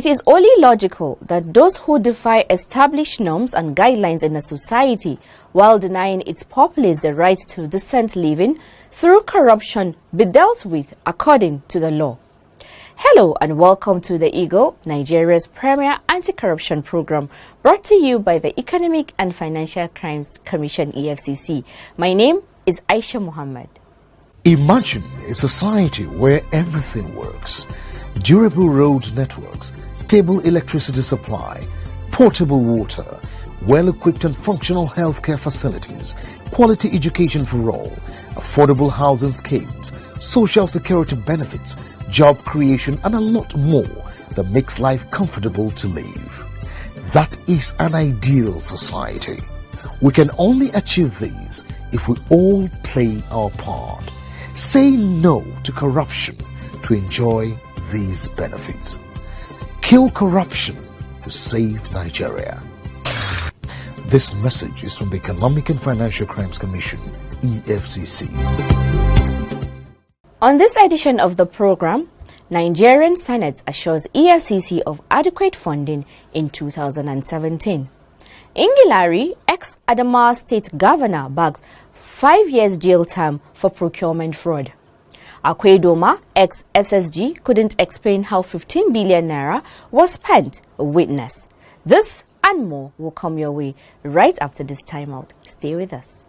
It is only logical that those who defy established norms and guidelines in a society while denying its populace the right to decent living through corruption be dealt with according to the law. Hello and welcome to The Eagle, Nigeria's premier anti-corruption program, brought to you by the Economic and Financial Crimes Commission EFCC. My name is Aisha Muhammad. Imagine a society where everything works. Durable road networks, stable electricity supply, portable water, well-equipped and functional healthcare facilities, quality education for all, affordable housing schemes, social security benefits, job creation, and a lot more that makes life comfortable to live. That is an ideal society. We can only achieve these if we all play our part. Say no to corruption to enjoy these benefits. Kill corruption to save Nigeria. This message is from the Economic and Financial Crimes Commission, EFCC. On this edition of the program, Nigerian Senate assures EFCC of adequate funding in 2017. Ingilari, ex-Adamawa State Governor, bags 5 years jail term for procurement fraud. Akweidoma, ex-SSG, couldn't explain how 15 billion naira was spent. A witness. This and more will come your way right after this timeout. Stay with us.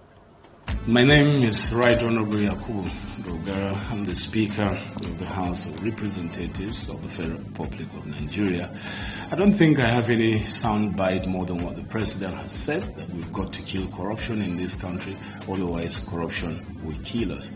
My name is Right Honorable Yakubu Dogara. I'm the Speaker of the House of Representatives of the Federal Republic of Nigeria. I don't think I have any sound bite more than what the President has said, that we've got to kill corruption in this country, otherwise corruption will kill us.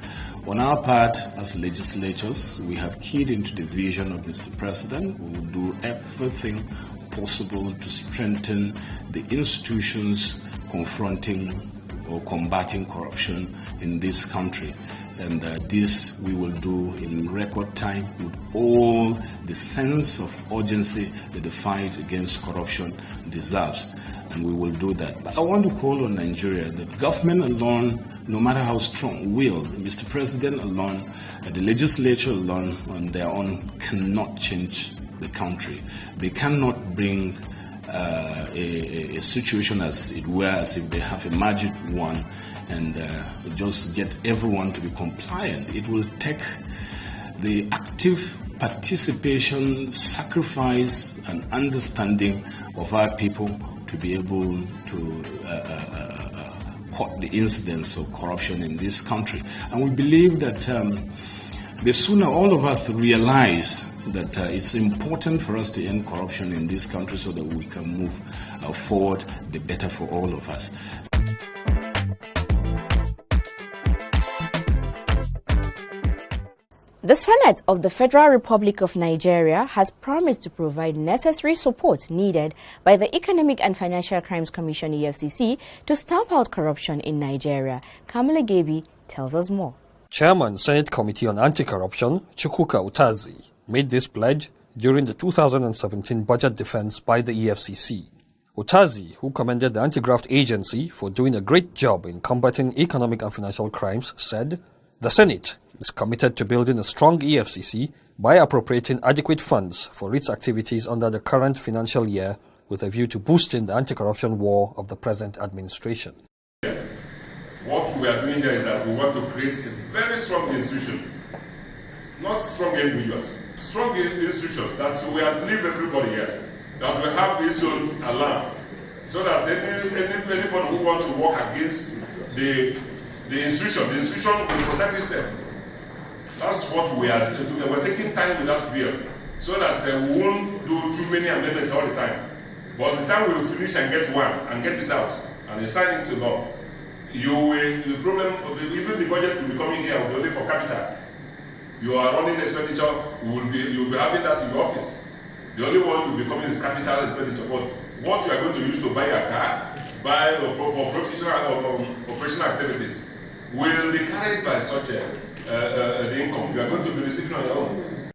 On our part, as legislators, we have keyed into the vision of Mr. President. We will do everything possible to strengthen the institutions confronting or combating corruption in this country. And this we will do in record time with all the sense of urgency that the fight against corruption deserves. And we will do that. But I want to call on Nigeria that government alone, no matter how strong, will, Mr. President alone, the legislature alone on their own cannot change the country. They cannot bring a situation as it were, as if they have a magic wand and just get everyone to be compliant. It will take the active participation, sacrifice, and understanding of our people to be able to cut the incidence of corruption in this country. And we believe that the sooner all of us realize that it's important for us to end corruption in this country so that we can move forward, the better for all of us. The Senate of the Federal Republic of Nigeria has promised to provide necessary support needed by the Economic and Financial Crimes Commission EFCC to stamp out corruption in Nigeria. Kamala Gaby tells us more. Chairman Senate Committee on Anti-Corruption, Chukwuka Utazi, made this pledge during the 2017 budget defense by the EFCC. Utazi, who commended the anti-graft agency for doing a great job in combating economic and financial crimes, said, "The Senate is committed to building a strong EFCC by appropriating adequate funds for its activities under the current financial year with a view to boosting the anti-corruption war of the present administration." What we are doing here is that we want to create a very strong institution, not strong individuals, strong institutions that we leave everybody here, that we have this own alarm, so that anybody who wants to work against the institution will protect itself. That's what we are doing. We're taking time with that bill, so that we won't do too many amendments all the time. But the time we'll finish and get one and get it out and assign it to law, the problem of even the budget will be coming here will be only for capital. You are running expenditure, you'll be having that in your office. The only one will be coming is capital expenditure. But what you are going to use to buy a car, for professional operational activities, will be carried by such the income you are going to be receiving on your own.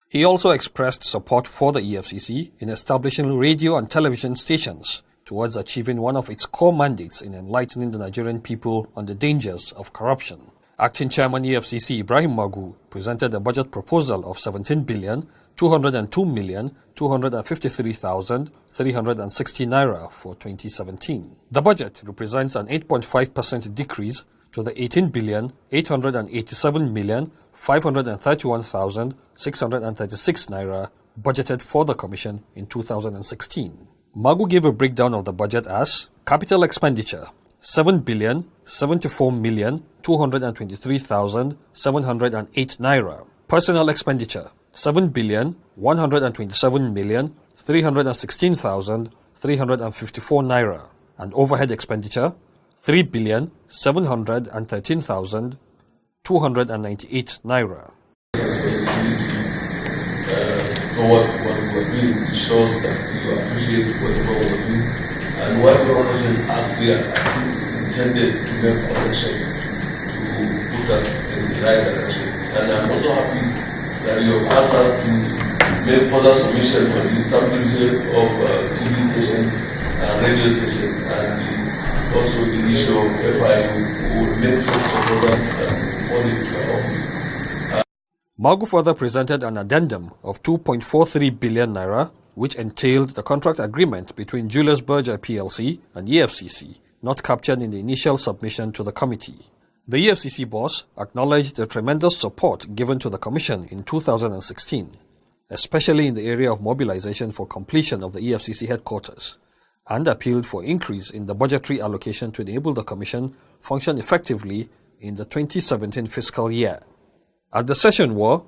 He also expressed support for the EFCC in establishing radio and television stations towards achieving one of its core mandates in enlightening the Nigerian people on the dangers of corruption. Acting Chairman EFCC Ibrahim Magu presented a budget proposal of 17 billion 202,253,360 naira for 2017. The budget represents an 8.5% decrease to the 18,887,531,636 naira budgeted for the Commission in 2016. Magu gave a breakdown of the budget as capital expenditure 7,74,223,708 naira, personal expenditure 7,127,316,354 naira, and overhead expenditure 3,713,298 naira. Toward what we're doing shows that you appreciate whatever we're doing, and whatever organization actually I think is intended to make connections to put us in the right direction. And I'm also happy that you have asked us to make further submission on the establishment of TV station and radio station, and also the issue of FIU. We will make some proposal and forward it to our office. Magu further presented an addendum of 2.43 billion naira, which entailed the contract agreement between Julius Berger PLC and EFCC, not captured in the initial submission to the committee. The EFCC boss acknowledged the tremendous support given to the Commission in 2016, especially in the area of mobilization for completion of the EFCC headquarters, and appealed for increase in the budgetary allocation to enable the Commission function effectively in the 2017 fiscal year. At the session were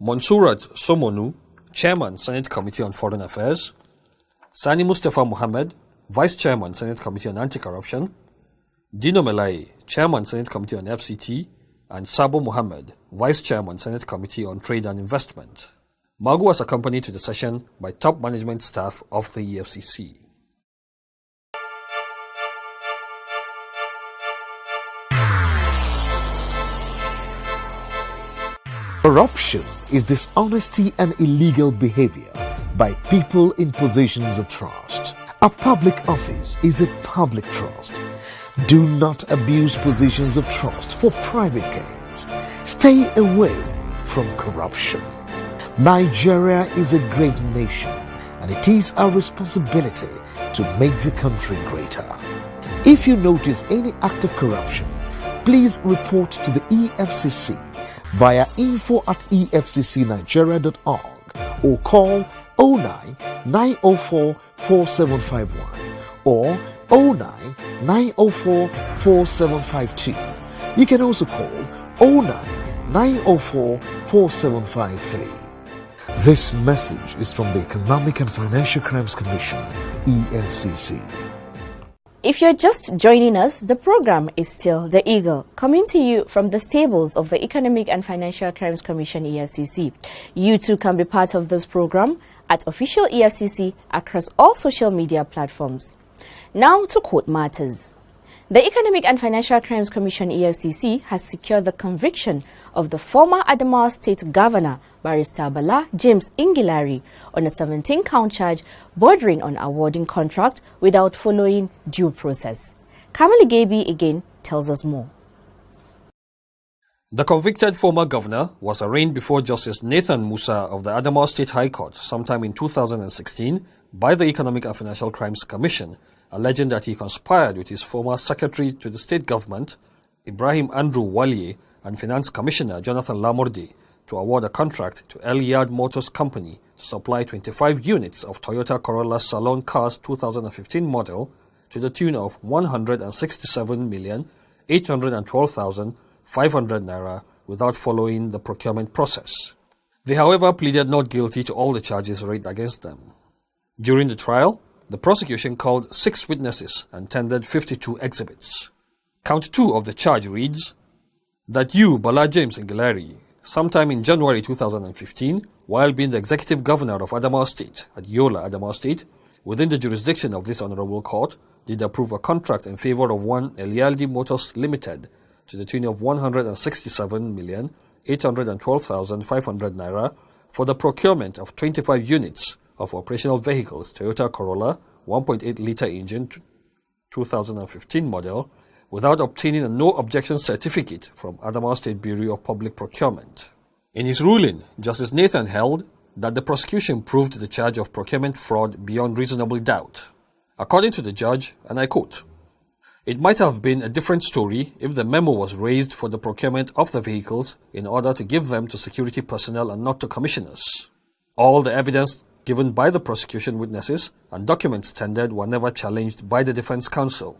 Monsurat Somonu, Chairman, Senate Committee on Foreign Affairs, Sani Mustafa Mohammed, Vice Chairman, Senate Committee on Anti-Corruption, Dino Melai, Chairman, Senate Committee on FCT, and Sabo Mohammed, Vice Chairman, Senate Committee on Trade and Investment. Magu was accompanied to the session by top management staff of the EFCC. Corruption is dishonesty and illegal behavior by people in positions of trust. A public office is a public trust. Do not abuse positions of trust for private gains. Stay away from corruption. Nigeria is a great nation, and it is our responsibility to make the country greater. If you notice any act of corruption, please report to the EFCC via info@efccnigeria.org or call 09 904 4751 or 09 904 4752. You can also call 09 904 4753. This message is from the Economic and Financial Crimes Commission, EFCC. If you're just joining us, the program is still The Eagle, coming to you from the stables of the Economic and Financial Crimes Commission, EFCC. You too can be part of this program at Official EFCC across all social media platforms. Now to court matters. The Economic and Financial Crimes Commission, EFCC, has secured the conviction of the former Adamawa State Governor, Barrister Bala James Ingilari, on a 17-count charge bordering on awarding contract without following due process. Kamali Gaby again tells us more. The convicted former governor was arraigned before Justice Nathan Musa of the Adamawa State High Court sometime in 2016 by the Economic and Financial Crimes Commission, alleging that he conspired with his former secretary to the state government, Ibrahim Andrew Waliye, and Finance Commissioner Jonathan Lamorde to award a contract to Elyard Motors Company to supply 25 units of Toyota Corolla Salon Cars 2015 model to the tune of 167,812,500 naira without following the procurement process. They, however, pleaded not guilty to all the charges raised against them. During the trial, the prosecution called 6 witnesses and tendered 52 exhibits. Count 2 of the charge reads that you, Bala James Ingilari, sometime in January 2015, while being the executive governor of Adamawa State at Yola, Adamawa State, within the jurisdiction of this honorable court, did approve a contract in favor of one Elyard Motors Limited to the tune of 167,812,500 naira for the procurement of 25 units of operational vehicles Toyota Corolla 1.8-litre engine 2015 model without obtaining a no objection certificate from Adamawa State Bureau of Public Procurement. In his ruling, Justice Nathan held that the prosecution proved the charge of procurement fraud beyond reasonable doubt. According to the judge, and I quote, "It might have been a different story if the memo was raised for the procurement of the vehicles in order to give them to security personnel and not to commissioners. All the evidence given by the prosecution witnesses and documents tendered were never challenged by the defense counsel.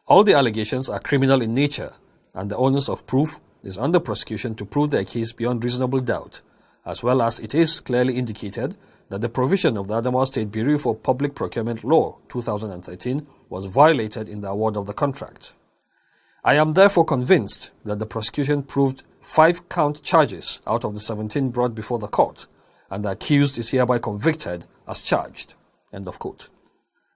All the allegations are criminal in nature, and the onus of proof is on the prosecution to prove their case beyond reasonable doubt, as well as it is clearly indicated that the provision of the Adamawa State Bureau for Public Procurement Law 2013 was violated in the award of the contract. I am therefore convinced that the prosecution proved 5-count charges out of the 17 brought before the court, and the accused is hereby convicted as charged." End of quote.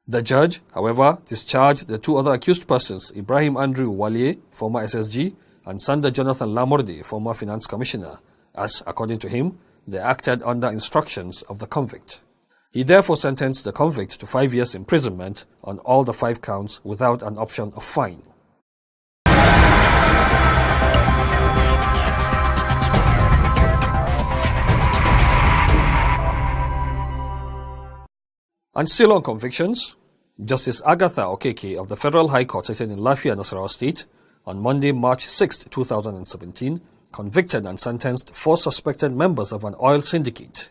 The judge, however, discharged the 2 other accused persons, Ibrahim Andrew Walié, former SSG, and Sanda Jonathan Lamorde, former Finance Commissioner, as, according to him, they acted under instructions of the convict. He therefore sentenced the convict to 5 years imprisonment on all the 5 counts without an option of fine. And still on convictions, Justice Agatha Okeke of the Federal High Court sitting in Lafia, Nasarawa State, on Monday, March 6, 2017, convicted and sentenced 4 suspected members of an oil syndicate,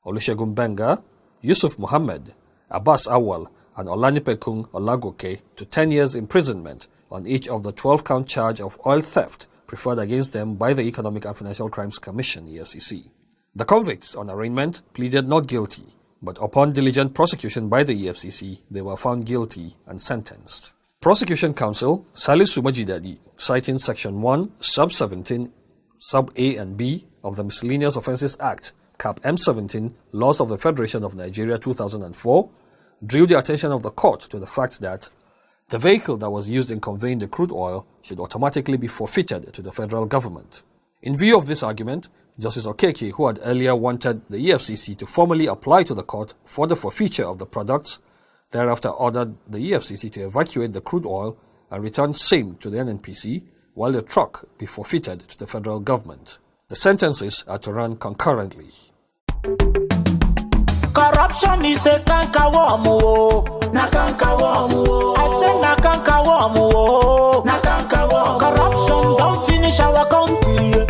Olusegun Benga, Yusuf Muhammad, Abbas Awal, and Olanipekun Olagoke, to 10 years imprisonment on each of the 12-count charge of oil theft preferred against them by the Economic and Financial Crimes Commission, EFCC. The convicts, on arraignment, pleaded not guilty, but upon diligent prosecution by the EFCC, they were found guilty and sentenced. Prosecution Counsel Salisu Majidadi, citing Section 1, Sub 17, Sub A and B of the Miscellaneous Offences Act, Cap M17, Laws of the Federation of Nigeria 2004, drew the attention of the court to the fact that the vehicle that was used in conveying the crude oil should automatically be forfeited to the federal government. In view of this argument, Justice Okeke, who had earlier wanted the EFCC to formally apply to the court for the forfeiture of the products, thereafter ordered the EFCC to evacuate the crude oil and return same to the NNPC, while the truck be forfeited to the federal government. The sentences are to run concurrently. Corruption is a cankerworm, na cankerworm. I say na cankerworm, na cankerworm. Corruption don't finish our country.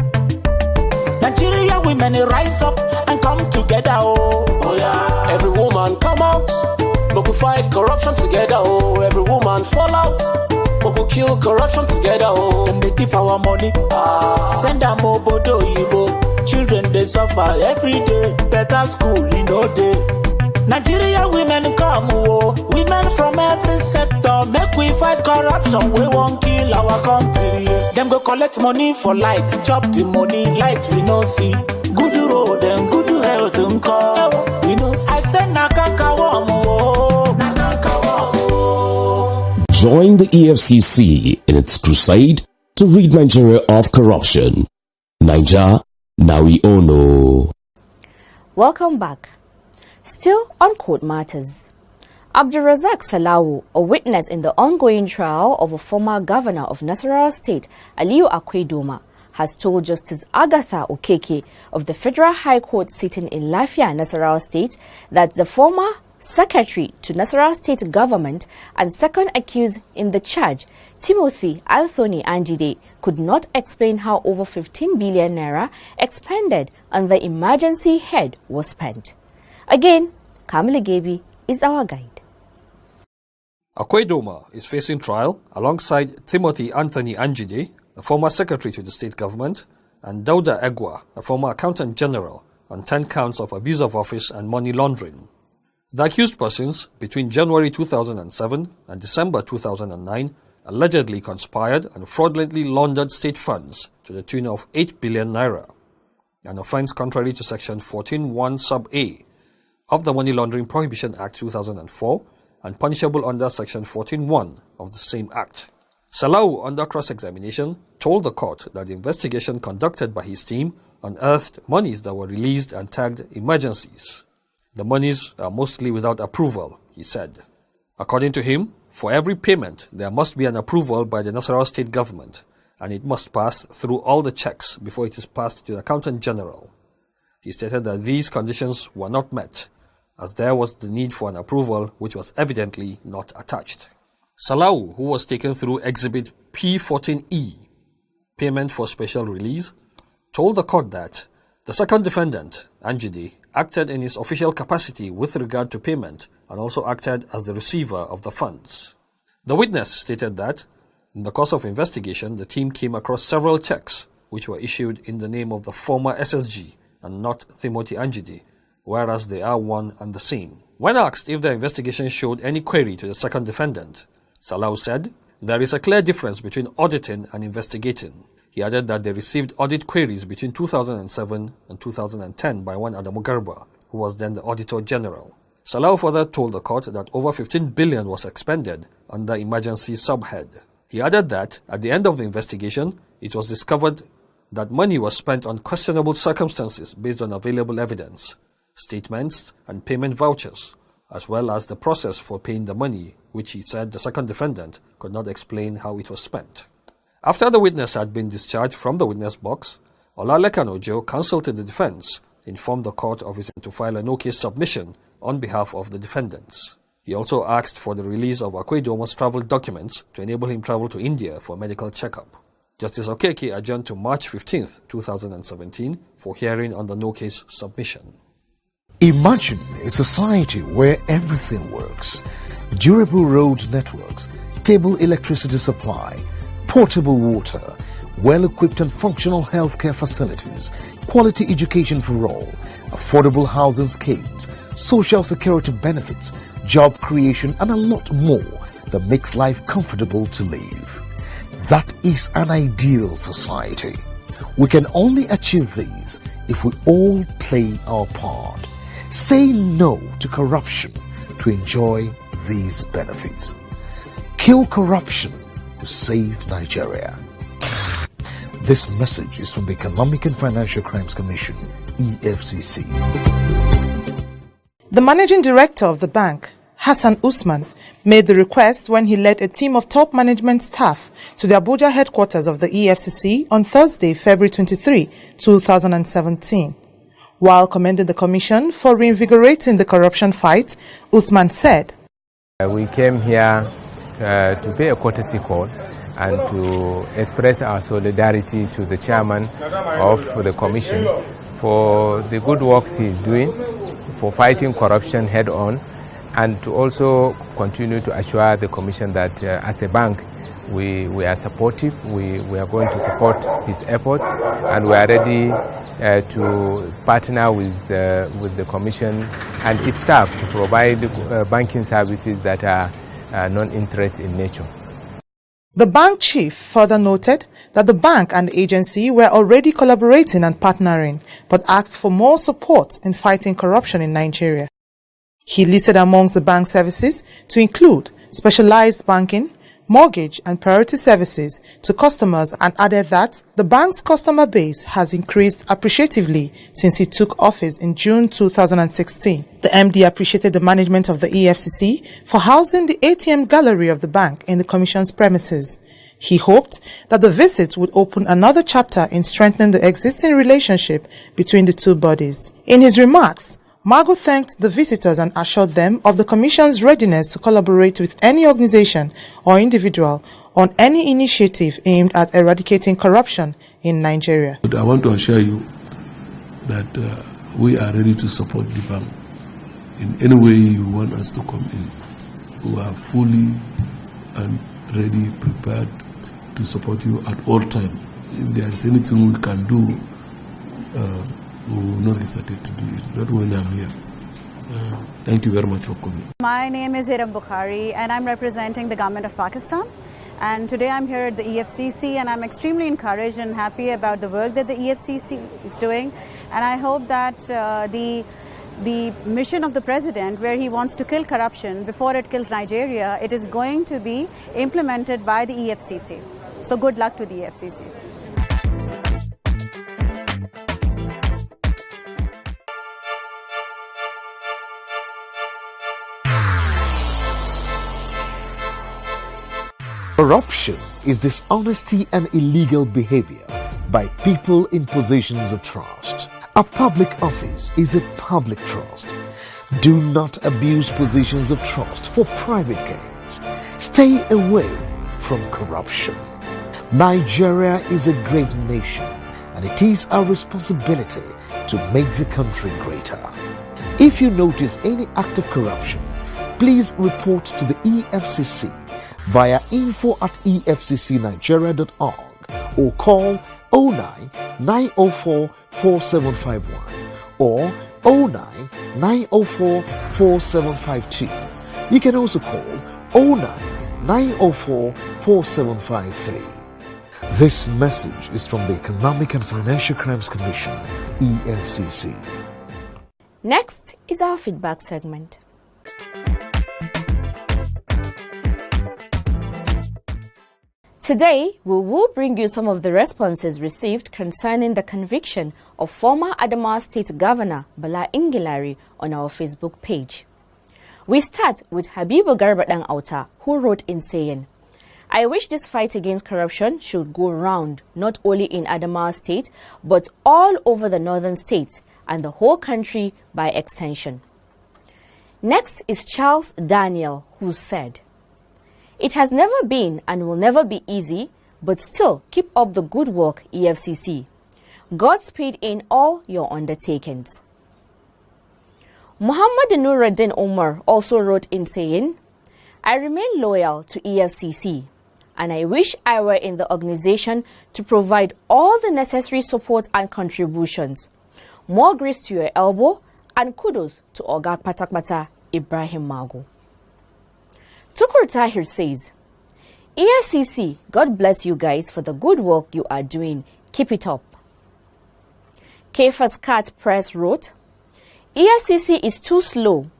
Nigeria women rise up and come together, oh yeah. Every woman come out, but we fight corruption together, oh. Every woman fall out, but we kill corruption together, oh. Them they thief our money, send them obodo yibo. Children they suffer every day, better school in no day. Nigeria women come, oh. Women from every sector, make we fight corruption, we won't kill our country. Them go collect money for light, chop the money, light we no see. Good road and good health we no see. I say na cankerworm, oh. Na cankerworm, oh. Join the EFCC in its crusade to rid Nigeria of corruption. Naija, now we all know. Welcome back. Still on court matters. Abdulrazak Salawu, a witness in the ongoing trial of a former governor of Nasarawa State, Aliyu Akwedoma, has told Justice Agatha Okeke of the Federal High Court sitting in Lafia, Nasarawa State, that the former secretary to Nasarawa State government and second accused in the charge, Timothy Anthony Anjide, could not explain how over 15 billion naira expended on the emergency head was spent. Again, Kamila Gebi is our guide. Akwedoma is facing trial alongside Timothy Anthony Anjide, a former secretary to the state government, and Dauda Egwa, a former accountant general, on 10 counts of abuse of office and money laundering. The accused persons, between January 2007 and December 2009, allegedly conspired and fraudulently laundered state funds to the tune of 8 billion naira, an offence contrary to Section 14(1) Sub A of the Money Laundering Prohibition Act 2004 and punishable under Section 14(1) of the same Act. Salawu, under cross-examination, told the court that the investigation conducted by his team unearthed monies that were released and tagged emergencies. The monies are mostly without approval, he said. According to him, for every payment, there must be an approval by the Nasarawa State government, and it must pass through all the checks before it is passed to the Accountant General. He stated that these conditions were not met, as there was the need for an approval which was evidently not attached. Salau, who was taken through Exhibit P14E, Payment for Special Release, told the court that the second defendant, Anjide, acted in his official capacity with regard to payment and also acted as the receiver of the funds. The witness stated that in the course of investigation, the team came across several checks which were issued in the name of the former SSG and not Timothy Anjide, whereas they are one and the same. When asked if the investigation showed any query to the second defendant, Salau said, "There is a clear difference between auditing and investigating." He added that they received audit queries between 2007 and 2010 by one Adamu Garba, who was then the Auditor General. Salau further told the court that over 15 billion was expended under emergency subhead. He added that at the end of the investigation, it was discovered that money was spent on questionable circumstances based on available evidence, statements and payment vouchers, as well as the process for paying the money, which he said the second defendant could not explain how it was spent. After the witness had been discharged from the witness box, Olalekan Ojo, counsel to the defense, informed the court of his intent to file a no-case submission on behalf of the defendants. He also asked for the release of Akwedomo's travel documents to enable him travel to India for a medical checkup. Justice Okeke adjourned to March 15, 2017 for hearing on the no-case submission. Imagine a society where everything works. Durable road networks, stable electricity supply, portable water, well-equipped and functional healthcare facilities, quality education for all, affordable housing schemes, social security benefits, job creation, and a lot more that makes life comfortable to live. That is an ideal society. We can only achieve these if we all play our part. Say no to corruption to enjoy these benefits. Kill corruption to save Nigeria. This message is from the Economic and Financial Crimes Commission, EFCC. The managing director of the bank, Hassan Usman, made the request when he led a team of top management staff to the Abuja headquarters of the EFCC on Thursday, February 23, 2017. While commending the commission for reinvigorating the corruption fight, Usman said, "We came here to pay a courtesy call and to express our solidarity to the chairman of the commission for the good works he is doing for fighting corruption head on, and to also continue to assure the commission that as a bank we are supportive, we are going to support his efforts, and we are ready to partner with the commission and its staff to provide banking services that are non-interest in nature." The bank chief further noted that the bank and the agency were already collaborating and partnering, but asked for more support in fighting corruption in Nigeria. He listed amongst the bank services to include specialized banking, mortgage and priority services to customers, and added that the bank's customer base has increased appreciatively since he took office in June 2016. The MD appreciated the management of the EFCC for housing the ATM gallery of the bank in the commission's premises. He hoped that the visit would open another chapter in strengthening the existing relationship between the two bodies. In his remarks, Magu thanked the visitors and assured them of the Commission's readiness to collaborate with any organization or individual on any initiative aimed at eradicating corruption in Nigeria. But I want to assure you that we are ready to support the bank in any way you want us to come in. We are fully and ready, prepared to support you at all times. If there is anything we can do, we will not hesitate to do it, not when I'm here. Thank you very much for coming. My name is Hiram Bukhari and I'm representing the government of Pakistan. And today I'm here at the EFCC and I'm extremely encouraged and happy about the work that the EFCC is doing. And I hope that the mission of the president, where he wants to kill corruption before it kills Nigeria, it is going to be implemented by the EFCC. So good luck to the EFCC. Corruption is dishonesty and illegal behavior by people in positions of trust. A public office is a public trust. Do not abuse positions of trust for private gains. Stay away from corruption. Nigeria is a great nation, and it is our responsibility to make the country greater. If you notice any act of corruption, please report to the EFCC via info@efccnigeria.org or call 09 904 4751 or 09 904 4752. You can also call 09 904 4753. This message is from the Economic and Financial Crimes Commission, EFCC. Next is our feedback segment. Today, we will bring you some of the responses received concerning the conviction of former Adamawa State Governor Bala Ingilari on our Facebook page. We start with Habibu Garba Dan Auta, who wrote in saying, I wish this fight against corruption should go round, not only in Adamawa State, but all over the northern states and the whole country by extension. Next is Charles Daniel, who said, it has never been and will never be easy, but still keep up the good work, EFCC. Godspeed in all your undertakings. Muhammad Nuruddin Omar also wrote in saying, I remain loyal to EFCC, and I wish I were in the organization to provide all the necessary support and contributions. More grace to your elbow, and kudos to Oga Patakbata Ibrahim Mago. Tukur Tahir says, EFCC, God bless you guys for the good work you are doing. Keep it up. Kefas Cat Press wrote, EFCC is too slow.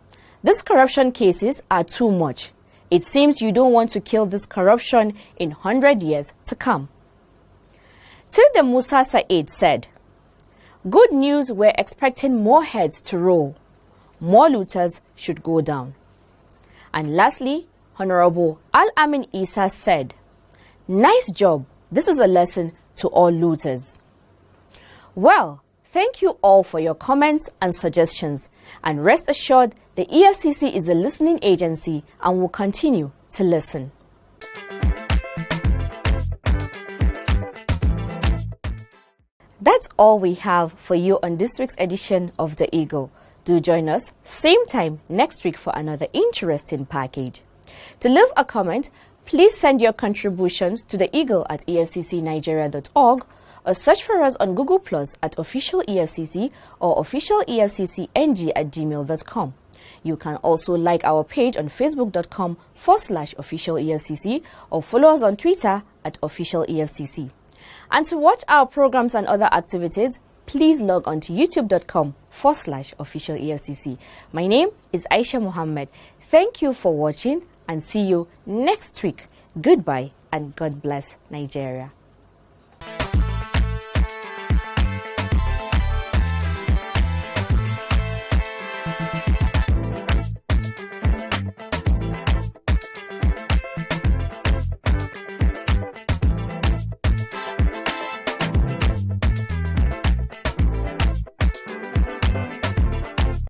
These corruption cases are too much. It seems you don't want to kill this corruption in 100 years to come. Tilde Musa Said said, good news, we're expecting more heads to roll. More looters should go down. And lastly, Honorable Al-Amin Isa said, nice job. This is a lesson to all looters. Well, thank you all for your comments and suggestions. And rest assured, the EFCC is a listening agency and will continue to listen. That's all we have for you on this week's edition of The Eagle. Do join us same time next week for another interesting package. To leave a comment, please send your contributions to the Eagle at efccnigeria.org or search for us on Google Plus at Official EFCC or Official EFCCNG@gmail.com. You can also like our page on facebook.com/Official EFCC or follow us on Twitter at Official EFCC. And to watch our programs and other activities, please log on to youtube.com/Official EFCC. My name is Aisha Muhammad. Thank you for watching and see you next week. Goodbye and God bless Nigeria.